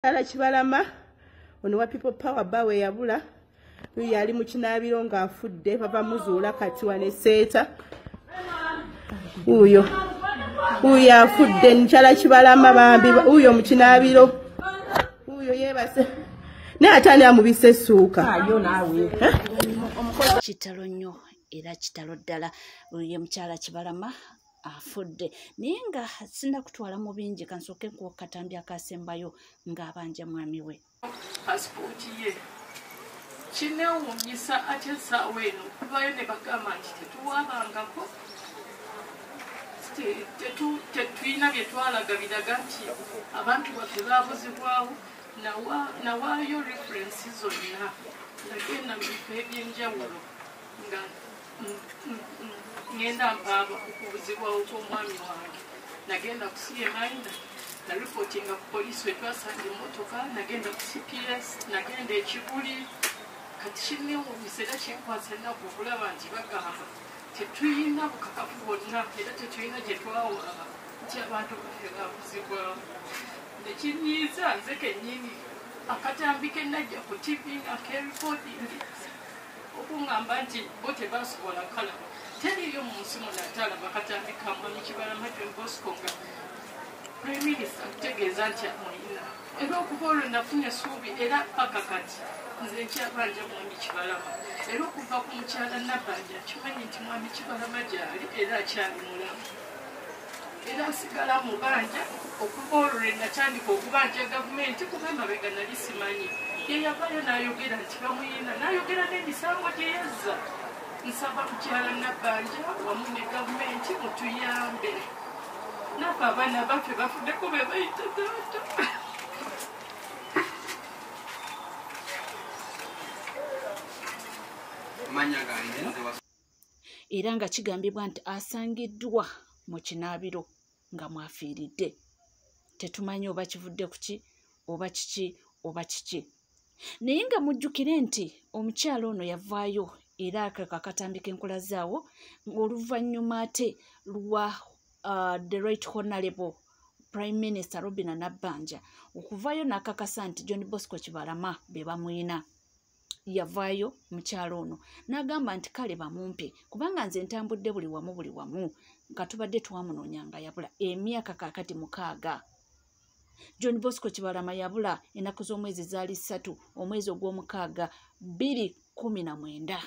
Ala Kibalama ono wa People Power bawe yabula uyu yali mu kinaabiro ng'afudde bava muzuula kati wane seeta uyo afudde Nkyala Kibalama bambi uyo mu kinaabiro uyo yebase naye atani amubise essuuka ayo naawe omukozi kitalo nnyo era kitalo ddala uyo Mukyala Kibalama afudde naye nga sinda kutwala mu bingi kansooke nkukatambi akasembayo ng'abanja mwami we passport ye kineewuunyisa ate essaawa eno kubayo ne bagamba nti tetuwabangako tetulina bye twalaga biraga nti abantu baffe baabuzibwawo nawaayo referensi zonna nagenda mu bifo ebyenjawulo nga ngenda mpaaba okubuzibwawo kw'omwami wange nagenda ku CMINA na reportinga ku poliisi we twasanga emmotoka nagenda ku CPS nagenda ekibuli kati kineewuunyisa era kinkwasa ennaku okulaba nti bagamba tetuyina bukakafu bwonna era tetuyina gye twawaaba nti abantu baffe baabuzibwawo nekinyiiza nze kennyini akatambi ke najja ku TV nga keerikodingi okuŋŋamba nti bo tebasobola kalaba teriyo mu nsi muno atalaba akatambi ka Mwami Kibalama John Bosco nga Prime Minister akutegeeza nti amulina era okuva olwo nafuna essuubi era paka kati nze nkyabanja Mwami Kibalama era okuva ku Mukyala Nabbanja kimanyi nti Mwami Kibalama gyali era akyali mulamu era asigala mu banja okuva olwo lwe natandika okubanja gavumenti kuba emabega nali simanyi ye yavayo n'ayogera nti bamuyina n'ayogera n'emisango gye yazza nsaba Mukyala Nabbanja wamu ne gavumenti mutuyambe naffe abaana baffe bafuddeko be bayita taata era nga kigambibwa nti asangiddwa mu kinaabiro nga mwafiiridde tetumanyi oba kivudde ku ki oba kiki oba kiki naye nga mujjukire nti omukyala ono yavaayo era akatambi k'enkola zaawo ng'oluvannyuma ate lwa the right honorable Prime Minister Robinah Nabbanja okuvaayo n'akakasa nti John Bosco Kibalama be bamwina yavaayo mukyalo ono n'agamba nti kale bamumpe kubanga nze ntambudde buli wamu nga tubadde twamunoonya nga yabula emyaka kaakati 6 John Bosco Kibalama yabula ennaku z'omwezi zaali 3 omwezi ogw'omukaaga 2019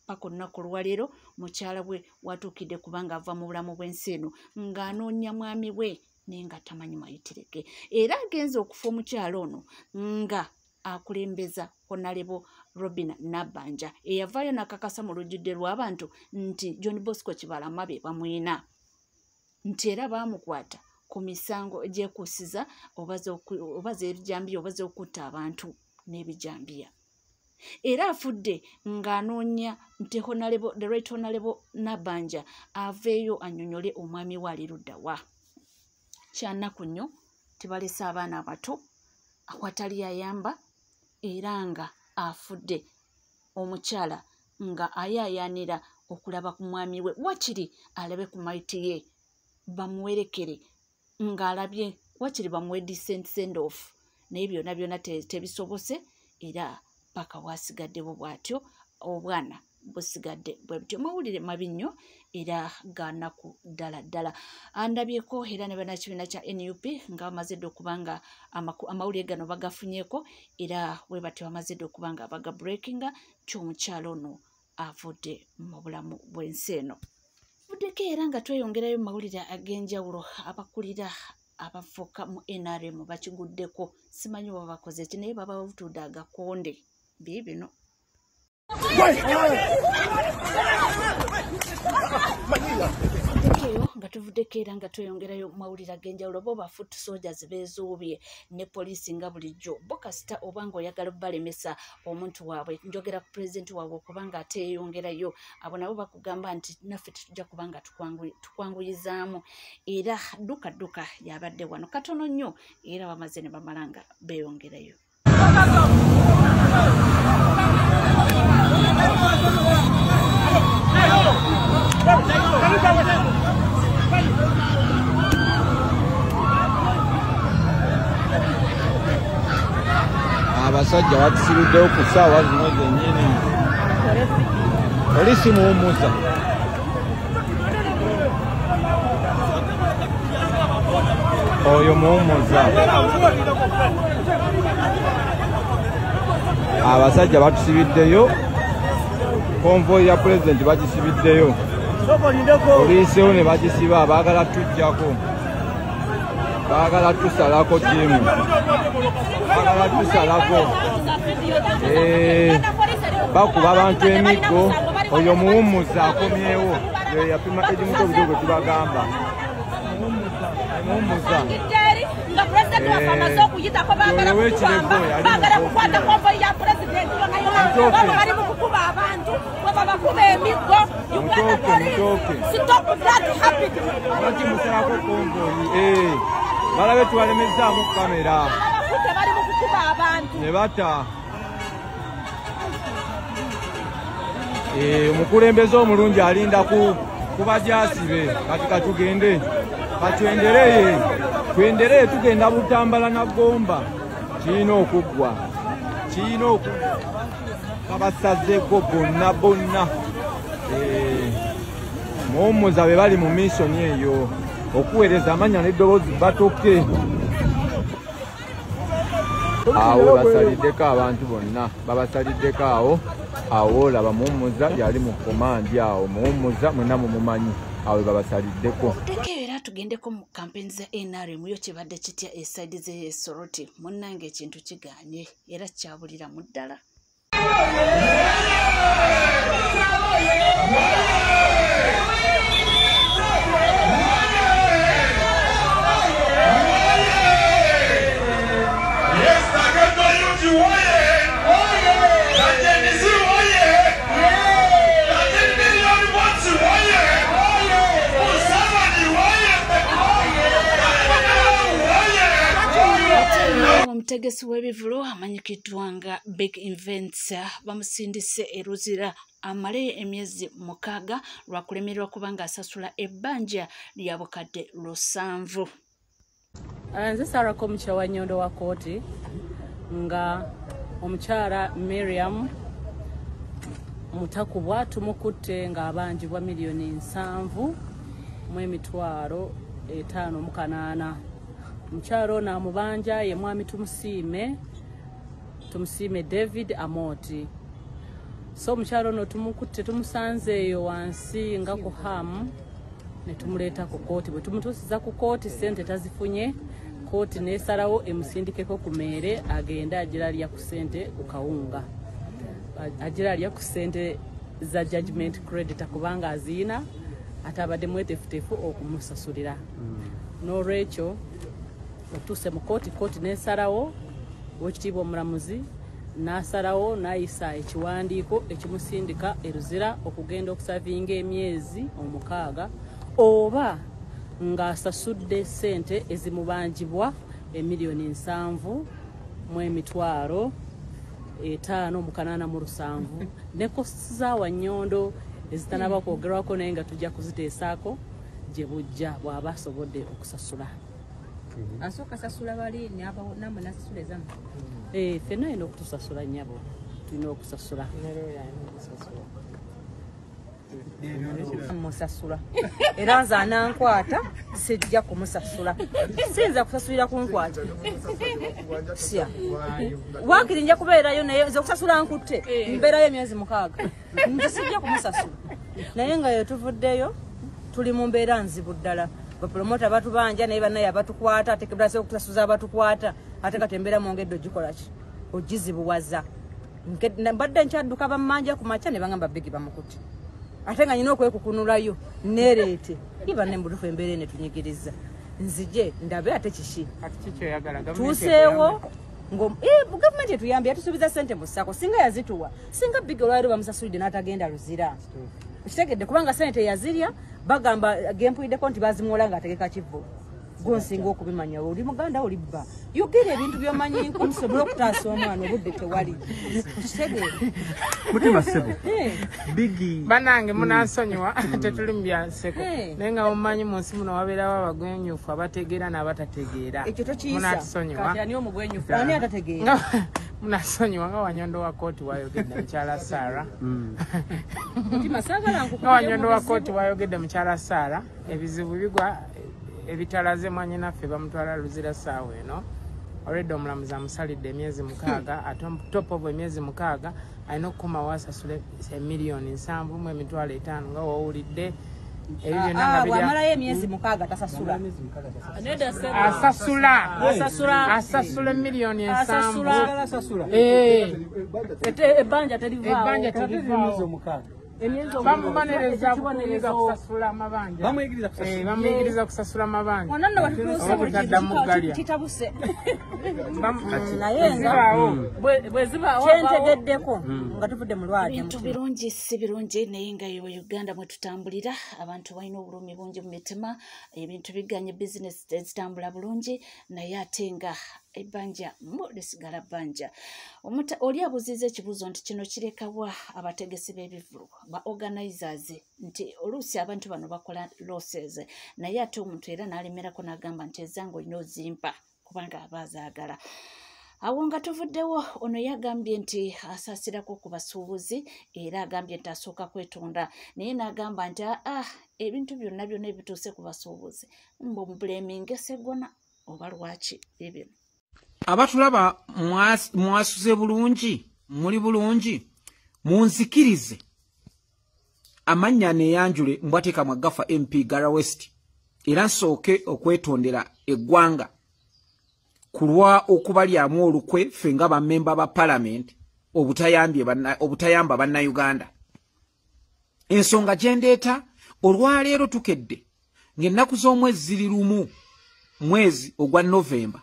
paka olunaku olwaleero mukyala we watuukidde kubanga ava mu bulamu bw'ensi eno ng'anoonya mwami we naye nga tamanyi mayitireke era agenza okufa omukyala ono nga akulembeza Honorable Robinah Nabbanja eyavaayo n'akakasa mu lujjudde lw'abantu nti John Bosco Kibalama be bamwina nti era baamukwata ku misango egyekuusiza oba z'ebijambiya oba z'okutta abantu n'ebijambiya era afudde ng'anoonya nti the right honorable Nabbanja aveeyo annyonnyole omwami we ali ludda wa kyannaku nnyo tebalese abaana abato awatali ayamba era nga afudde omukyala nga ayaayaanira okulaba ku mwami we wakiri alabe ku maiti ye bamuwerekere ng'alabye wakiri bamuwe decent send off naye byonna tebisobose era paka wasigaddebo bw'atyo obwana busigadde bwe butyo mawulire mabi nnyo era ganaku ddala andabyeko era ne bannakibiina kya NUP nga bamaze dde okuba nga amawulire gano bagafunyeeko era we batyo bamaze dde okuba nga baga breakinga ky'omukyalo ono avudde mu bulamu bw'ensi eno vuddeko era nga tweyongerayo mu mawulire ag'enjawulo abakulira abavuka mu NRM bakiguddeko simanyi oba bakoze ki naye baba bavutudde agakonde biibino nga tuvuddeko era nga tweyongerayo mawulire ag'enjawulo bo bafoot soldiers beezuubye ne poliisi nga bulijjo bo kasita oba ng'oyagala balemesa omuntu waabwe njogera ku pulezidenti waabwe okubanga ate yeeyongerayo abo nabo bakugamba nti naffe tetujja kubanga tukwanguyizaamu era dduka yabadde wano katono nnyo era bamaze ne bamala nga beeyongerayo abasajja batusibiddewo ku ssaawa zino zennyini oli simuwummuza oyo muwummuza abasajja batusibiddeyo konvoyi ya pulezidenti bagisibiddeyo oliisewo ne bagisiba baagala tujjako baagala tusalako jimu baagala tusalako bakuba abantu emiggo oyo muwummuza akomyewo yo yapima egimu ky'obuzibu bwe tubagamba muwummuza oyo w'ekirego yali lwaki musalako konvoyi balabe tubalemezaamu kamera ne bata omukulembeze omulungi alinda kubajasibe kati katugende twendereye tugenda butambala na gomba kirina okuggwa kabasazeko bonna muwummuza be bali mu missoni eyo okuweereza amanya n'eddoboozi batoke awo basaliddeko abantu bonna babasaliddeko awo laba muwummuza yali mu komandi awo muwummuza mwenna mumumanyi awo babasaliddeko era tugendeko mu kampeni za NRM yo kibadde kitya esaidi z'Soroti munnange ekintu kiganye era kyabuliramu ddala omutegesi w'ebivulo amanyikiddwa nga Big Events bamusindise Luzira amale emyezi 6 lwakulemererwa kubanga asasula ebbanja lya bukadde 7. Nze Sarah Komucha wa Nyondo wa kooti nga omukyala Miriam mutakubwa tumukutte nga abanjibwa $7,500,000 Mukyalo na mubanja ye mwami tumusiime David Amoti. So mukyalo no tumukutte tumusanzeeyo wansi nga ku Ham ne tumuleeta ku kooti. Bwe tumutuusiza ku kooti sente tazifunye, kooti neesalawo emusindikeko ku meere agenda agilalya ku sente ku kawunga. Agilalya ku sente za judgment creditor kubanga aziina ate abadde mwetefutefu okumusasulira. N'olwekyo otuse mu kooti n'esalawo w'ekitiibwa omulamuzi n'asalawo n'ayisa ekiwandiiko ekimusindika Luzira okugenda okusavinga emyezi 6 oba ng'asasudde sente ezimubanjibwa $1,587,000 ne kosti za Wanyondo ezitanaba kwogerwako naye nga tujja kuziteesaako gye bujja bw'aba asobodde okusasula. Asoka sasula bali nyaba namwe nasasula zamu. Fena ino kutusasula nyabo. Tulina okusasula. Musasula. Era nza nankwata sijja kumusasula. Sinza kusasulira kunkwata. Sia. Wakiri nja kubeerayo naye nze kusasula nkutte. Mbeerayo emyezi 6. Nze sijja kumusasula. Naye nga yetuvuddeyo tuli mu mbeera nzibu ddala. Bapromota batubanja naye banaye abatukwata ate kebulase okusasuza abatukwata ate katembera mwongedde ogikolaki ogizibuwaza mbadde nkyadduka bammanja ku maca ne bangamba Bigi bamukuti ate nga nyina okwekukunulayo nereete iba nembutufu embeera ene tunyigiriza nzije ndabe ate kiki tuuseewo gavumenti etuyambye yatusuubiza sente mu ssako singa yazituwa singa Bigi olwaliro bamusasulidde n'atagenda Luzira kitegedde kubanga sente yazirya bagamba gempuideko nti bazimuola nga ategeka kivu gonsinga okubimanya oli muganda oli bba yogera ebintu byomanyi nkusobola okutaasa omwana obudde tewali mutima sebo Bigi banange munansonyiwa tetuli mu byanseko naye nga mumanyi mu nsi muno wabeerawo abagwenyufu abategeera n'abatategeera ekyo tokiisa kati ani omugwenyufu ani atategeera munasonyiwa nga Wanyondo wa kooti wayogedde mukyala Sarah. Nga Wanyondo wa kooti wayogedde mukyala Sarah ebizibu bigwa ebitalaze mwanyinaffe bamutwala luzira ssaawa eno. Already omulamuzi amusalidde emyezi 6 ate top of emyezi 6 alina okukomawo asasule emiliyoni 7.5 nga wawulidde. Wamalayo emyezi 6 tasasula. Asasula miliyoni 7. Ebbanja terivaawo. Bamubanereza kusasula amabanja. Bamuyigiriza kusasula amabanja. Wananna watutuuse buli kintu kitabuse. Naye nga kyentegeddeko nga tuvudde mu lwali. Bintu birungi si birungi naye nga yo Uganda mwe tutambulira abantu balina obulumi bungi mu mitima ebintu biganye business ezitambula bulungi naye ate nga ebbanja lisigala bbanja. Oli abuziza ekibuuzo nti kino kirekawa abategesi b'ebivulu ba organizers nti oluusi abantu bano bakola losses naye ate omuntu era n'alemerako n'agamba nti ezange olina ozimpa kubanga abazaagala. Awo nga tuvuddewo ono yagambye nti asaasirako ku basuubuzi era agambye nti asooka kwetonda naye n'agamba nti ebintu byonna ebituuse ku basuubuzi mbumubuleminga Sseggona oba lwaki ebyo. Abatulaba mwasuze bulungi muli bulungi munzikirize amanya neyanjule mbwateeka Mwagafa MP Gara West era nsooke okwetondera eggwanga kulwa okubalyamu olukwe ffe nga bammemba ba parliament obutayamba bannayuganda. Ensonga gye ndeeta olwaleero tukedde ng'ennaku z'omwezi ziri lumu mwezi ogwa Novemba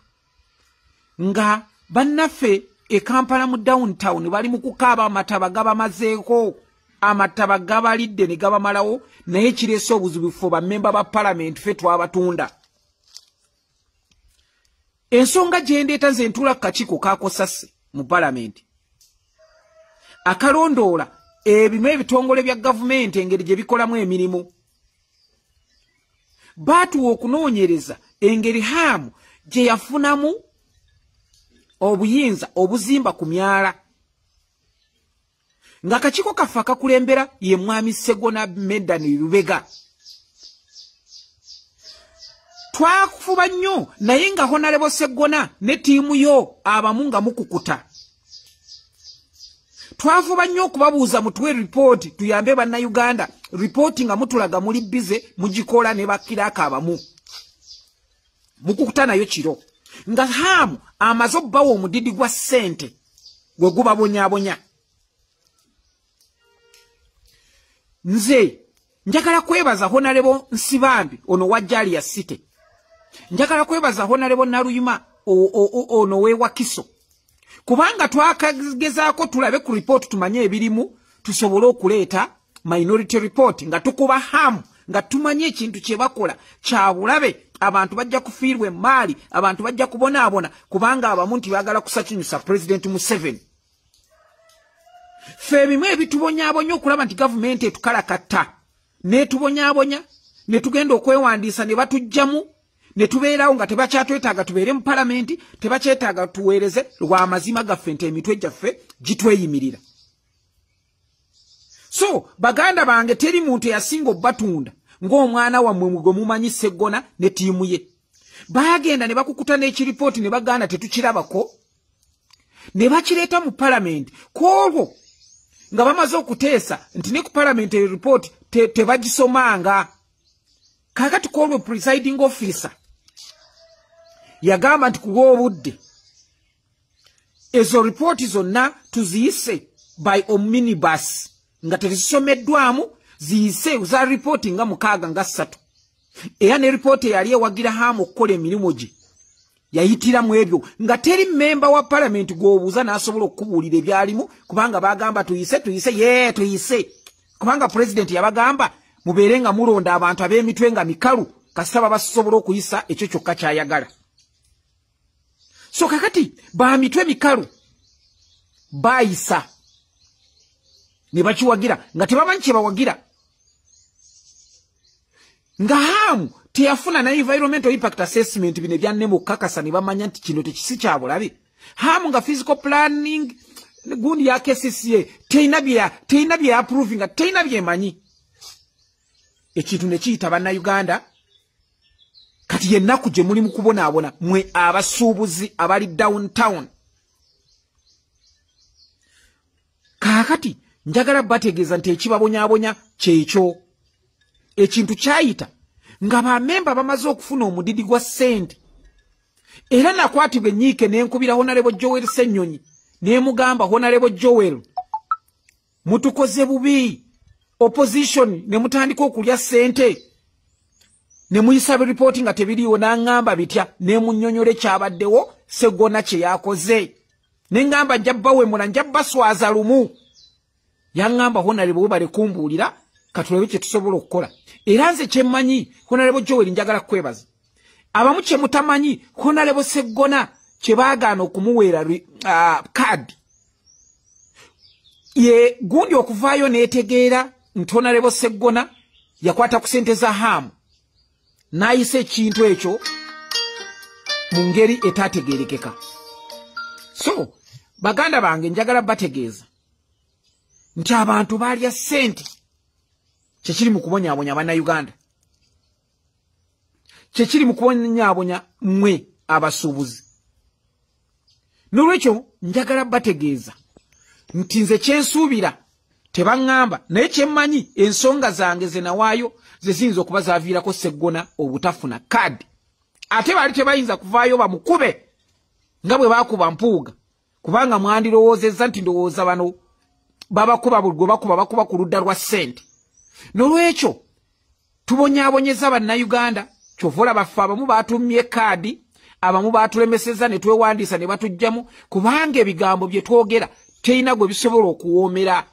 nga bannaffe e Kampala mu downtown bali mu kukaaba amataba gabamazeeko amataba gabalidde ne gabamalawo naye kireese obuzibu ffe bammemba ba parliament ffe twabatunda. Ensonga gye ndeeta nze ntuula ku kakiiko kaakosase mu parliament akalondoola ebimu ebitongole bya gavumenti engeri gye bikolamu emirimu. Baatuwa okunoonyereza engeri haamu gye yafunamu obuyinza obuzimba ku myala nga kakiiko kaffe akakulembera ye mwami Sseggona Medani Lubega. Twakufuba nnyo naye nga Honorable Sseggona ne tiimu yo abamu nga mukukuta. Twafuba nnyo okubabuuza mutuwe report tuyambe bannayuganda report nga mutulaga muli bize mugikola ne bakiraaka abamu mukukuta nayo kiro nga haamu amaze obbawo omudidi gwa ssente gwe gubabonyaabonya. Nze njagala kwebaza Honorable Nsibambi ono wa Jalia City. Njagala kwebaza Honorable Naluyima ono wewakiso. Kubanga twakagezaako tulabe ku report tumanye ebirimu tusobole okuleeta minority report nga tukuba hamu nga tumanye ekintu kye bakola kya bulabe abantu bajja kufiirwa emaali abantu bajja kubonaabona kubanga abamu nti baagala kusakinyusa President Museveni. Ffe ebimu ebitubonyaabonya okulaba nti gavumenti etukalakatta n'etubonyaabonya ne tugenda okwewandiisa ne batujjamu ne tubeerawo nga tebakyatwetaaga tubeere mu palamenti tebakyetaaga tuweereze lwa mazima gaffe nti emitwe gyaffe gitweyimirira. So baganda bange teri muntu eyasinga obbatunda ng'omwana wammwe gwe mumanyi Sseggona ne tiimu ye. Baagenda ne bakukuta n'ekiripooti ne baganda tetukirabako ne bakireeta mu palamenti kwolwo nga bamaze okuteesa nti ne ku palamenti e report tebagisomanga. Kaakati kwolwo presiding officer yagamba nti kuwa obudde ezo report zonna tuziyise by omnibus nga tezisomeddwamu ziyise za report nga 6 nga 3 era ne report yali ewagira haamu okukola emirimu gye yayitiramu ebyo nga teri memba wa parliament gw'obuuza n'asobola okubuulira ebyalimu kubanga bagamba tuyise kubanga president yabagamba mubeere nga mulonda abantu ab'emitwe nga mikalu kasaba basobola okuyisa ekyo kyokka kyayagala. So kakati ba mitwe mikalu bayisa ne bakiwagira nga tebamanyi kye bawagira nga haamu teyafuna na environmental impact assessment bine byannemu kakasa ne bamanya nti kino tekisi kya bulabe hamu nga physical planning gundi ya KCCA teina bya approving teina bye manyi ekintu ne kiyita bannayuganda kati yennaku gye muli mu kubonaabona mwe abasuubuzi abali downtown. Kaakati njagala bategeeza nti ekibabonyaabonya kyekyo ekintu kyayita nga bamemba bamaze okufuna omudidi gwa ssente era nakwatibwa enyiike n'enkubira Honorable Joel Ssenyonyi n'emugamba Honorable Joel mutukoze bubi opposition ne mutandika okulya ssente ne muyisaba reporting nga tebiriiwo n'angamba bitya ne munnyonnyole kyabaddewo Sseggona kye yakoze ne ngamba njabba wemula njabba swaza lumu yangamba Honorable bale kumbuulira katulebe kye tusobola okukola era nze kyemmanyi Honorable Joel njagala kwebaza abamu kye mutamanyi Honorable Sseggona kye baagaana okumuweera kadi ye gundi okuvaayo n'etegeera nti Honorable Sseggona yakwata ku ssente za hamu n'ayisa ekintu ekyo mu ngeri etaategeerekeka. So baganda bange njagala bategeeza nti abantu baalya ssente kyekiri mu kubonyaabonya bannayuganda, kyekiri mu kubonyaabonya mmwe abasuubuzi. N'olwekyo njagala bategeeza nti nze kyensuubira tebaŋŋamba naye kyemmanyi ensonga zange ze nawaayo ze ziyinza okuba zaaviirako Sseggona obutafuna kadi ate baali tebayinza kuvaayo bamukube nga bwe baakuba mpuuga kubanga mwandirowoozezza nti ndowooza bano babakuba buli gwe bakuba ku ludda lwa ssente. N'olwekyo tubonyaabonyeza bannayuganda kyova olaba ffe abamu baatumye kadi abamu baatulemeseza ne twewandiisa ne batugjamu kubanga ebigambo bye twogera terina gwe bisobola okuwoomera.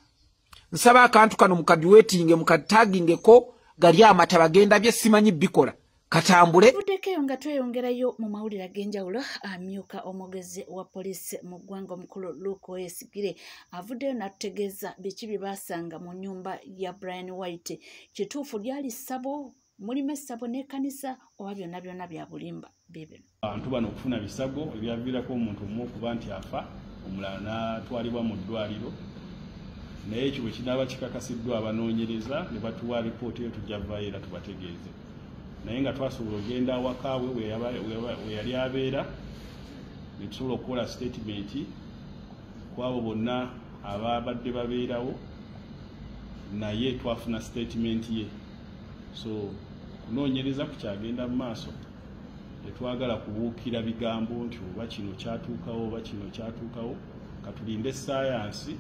Nsaba akantu kano mukabiweetinge mukatagingeko gali amata bagenda bye simanyi bikola katambule. Tutekeyo nga tweyongerayo mu mawulire ag'enjawulo. Amyuka omwogezi wa poliisi mu ggwanga omukulu Luke Oyesigire avuddeyo n'atutegeeza biki bye baasanga mu nnyumba ya Brian White. Kituufu lyali ssabo, mulimu essabo n'ekkanisa oba byonna byonna bya bulimba biibino. Abantu bano okufuna bisago ebyaviirako omuntu omu okuba nti afa, omulala n'atwalibwa mu ddwaliro. Naye ekyo bwe kinaaba kikakasiddwa abanoonyereza ne batuwa alipoota eyo tujja vaayo era tubategeeze. Naye nga twasobola ogenda awakaawe we yali abeera ne tusobola okukola statement ku abo bonna ababadde babeerawo, naye twafuna statement ye. So kunoonyereza kukyagenda mu maaso, tetwagala kubuukira bigambo nti oba kino kyatuukawo oba kino kyatuukawo. Katulinde sayansi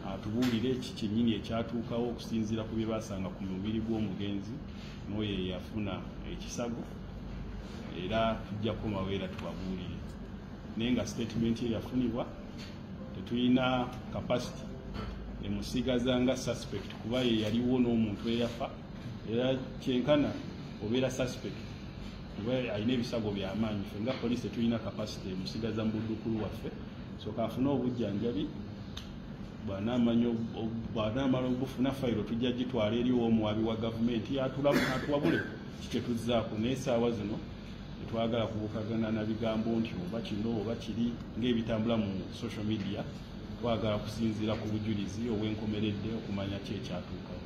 atubuulire eki kyennyini ekyatuukawo okusinziira ku bye baasanga ku mubiri gw'omugenzi n'oyo eyafuna ekisago, era tujja kukomawo era tubabuulire. Naye nga statement ye yafunibwa tetulina capacity emusigaza nga suspect kuba ye yaliwo n'omuntu eyafa, era kyenkana obeera suspect kuba alina ebisago by'amaanyi. Ffe nga poliisi tetulina capacity emusigaza mu buddukulu waffe, so kaafuna obujjanjabi bw'anaamala obufuna fayiro tujja gitwala eri omuwabi wa gavumenti atuwabule kikye tuzzaako. Naye essaawa zino tetwagala kubukagana na bigambo nti oba kino oba kiri ng'ebitambula mu social media. Twagala kusinziira ku bujulizi obwenkomeredde okumanya ki ekyatuukawo.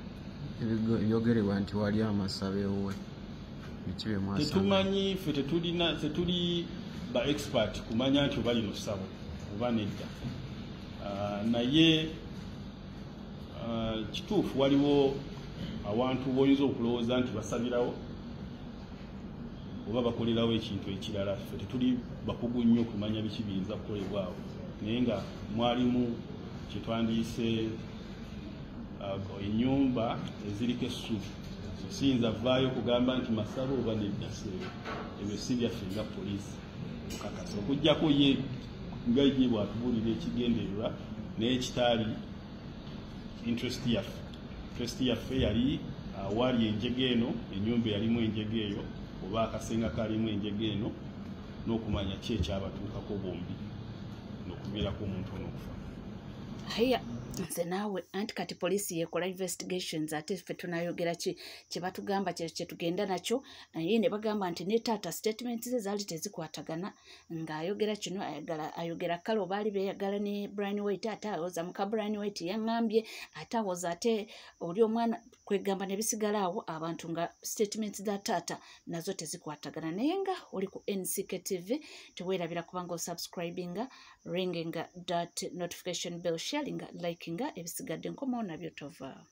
Ebyogerebwa nti wali amasabe we biki bye mwasanga? Tetumanyi, ffe tetuli ba expert kumanya nti oba lino ssabo oba nedda. Naye kituufu waliwo awantu boyinza okulowooza nti basabirawo oba bakolerawo ekintu ekirala. Ffe tetuli bakugu nnyo okumanya biki biyinza kukolebwawo, naye nga mwalimu kyetwandiise ennyumba eziriko essubi. Siyinza vaayo kugamba nti masabo oba nedda seeyo, ebyo si byaffe nga poliisi okakasa. Okuggyako ye nga ye bw'atubuulira ekigendererwa naye kitaali interest yaffe. Interest yaffe yali awali enjege eno, ennyumba yalimu enjege eyo oba akasenga kalimu enjege eno, n'okumanya ki ekyabatuukako bombi n'okubeerako omuntu ono okufa. haya nze naawe anti kati poliisi yekola investigations ate ffe tunayogera kye batugamba kye tugenda nakyo naye ne bagamba nti ne taata statements ze zaali tezikwatagana ng'ayogera kino ayogera kale obaali beeyagala ne Brian White ate awoza muka Brian White yaŋŋambye ate awoza ate oli omwana kwegamba ne bisigala awo abantu nga statements za taata nazo tezikwatagana naye nga oli ku NCK TV teweerabira kubanga osubscribinga ringinga that notification bell sharinga likinga ebisigadde nkomawo nabyo tova